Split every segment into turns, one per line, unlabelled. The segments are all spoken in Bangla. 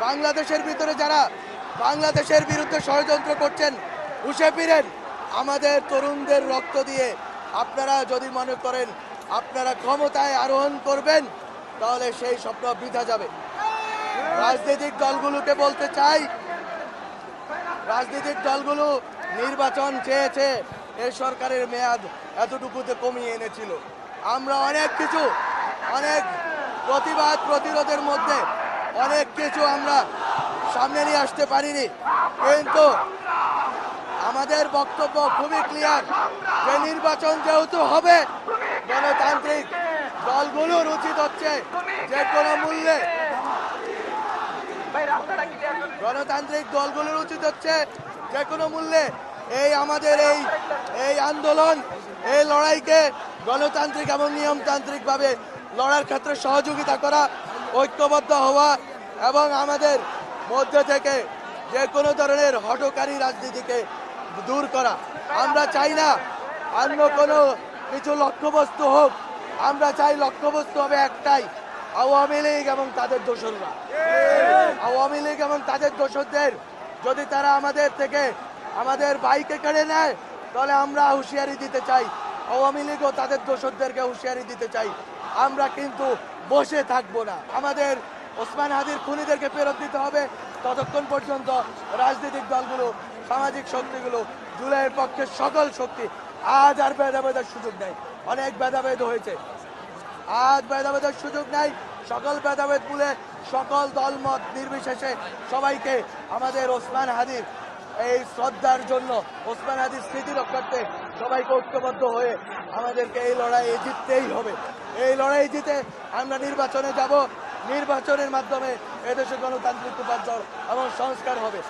বাংলাদেশের ভিতরে যারা বাংলাদেশের বিরুদ্ধে ষড়যন্ত্র করছেন উঠে ফিরেন। আমাদের তরুণদের রক্ত দিয়ে আপনারা যদি মনে করেন আপনারা ক্ষমতায় আরোহণ করবেন তাহলে সেই স্বপ্ন বৃথা যাবে। রাজনৈতিক দলগুলোকে বলতে চাই, রাজনৈতিক দলগুলো নির্বাচন চেয়েছে, এই সরকারের মেয়াদ এতটুকুতে কমিয়ে এনেছিল। আমরা অনেক কিছু, অনেক প্রতিবাদ প্রতিরোধের মধ্যে অনেক কিছু আমরা সামনে নিয়ে আসতে পারিনি, কিন্তু আমাদের বক্তব্য খুবই ক্লিয়ার যে নির্বাচন যেহেতু হবে, গণতান্ত্রিক দলগুলোর উচিত হচ্ছে যে কোনো মূল্যে, গণতান্ত্রিক দলগুলোর উচিত হচ্ছে যে কোনো মূল্যে এই আমাদের এই আন্দোলন, এই লড়াইকে গণতান্ত্রিক এবং নিয়মতান্ত্রিকভাবে লড়ার ক্ষেত্রে সহযোগিতা করা, ঐক্যবদ্ধ হওয়া এবং আমাদের মধ্যে থেকে যে কোনো ধরনের হঠকারী রাজনীতিকে দূর করা। আমরা চাই না অন্য কোনো কিছু লক্ষ্যবস্তু হোক, আমরা চাই লক্ষ্যবস্তু হবে একটাই, আওয়ামী লীগ এবং তাদের দোসররা। আওয়ামী লীগ এবং তাদের দোসরদের যদি তারা আমাদের থেকে আমাদের বাইকে কেড়ে নেয় তাহলে আমরা হুঁশিয়ারি দিতে চাই, আওয়ামী লীগ ও তাদের দোসরদেরকে হুঁশিয়ারি দিতে চাই, আমরা কিন্তু বসে থাকবো না। আমাদের ওসমান হাদির খুনিদেরকে ফেরত দিতে হবে। ততক্ষণ পর্যন্ত রাজনৈতিক দলগুলো, সামাজিক শক্তিগুলো, জুলাইয়ের পক্ষে সকল শক্তি আজ আর ভেদাভেদের সুযোগ নেই। অনেক ভেদাভেদ হয়েছে, আজ ভেদাভেদের সুযোগ নাই। সকল ভেদাভেদ ভুলে সকল দলমত নির্বিশেষে সবাইকে আমাদের ওসমান হাদির এই শ্রদ্ধার জন্য, ওসমান হাদির স্মৃতি রক্ষার্থে সবাইকে ঐক্যবদ্ধ হয়ে আমাদেরকে এই লড়াইয়ে জিততেই হবে। এই লড়াই জিতে আমরা নির্বাচনে যাব, নির্বাচনের মাধ্যমে এদেশে গণতান্ত্রিক রূপান্তর এবং সংস্কার হবে।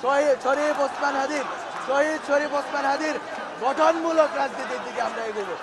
শহীদ শরীফ ওসমান হাদির গঠনমূলক রাজনীতির দিকে আমরা এগোবো।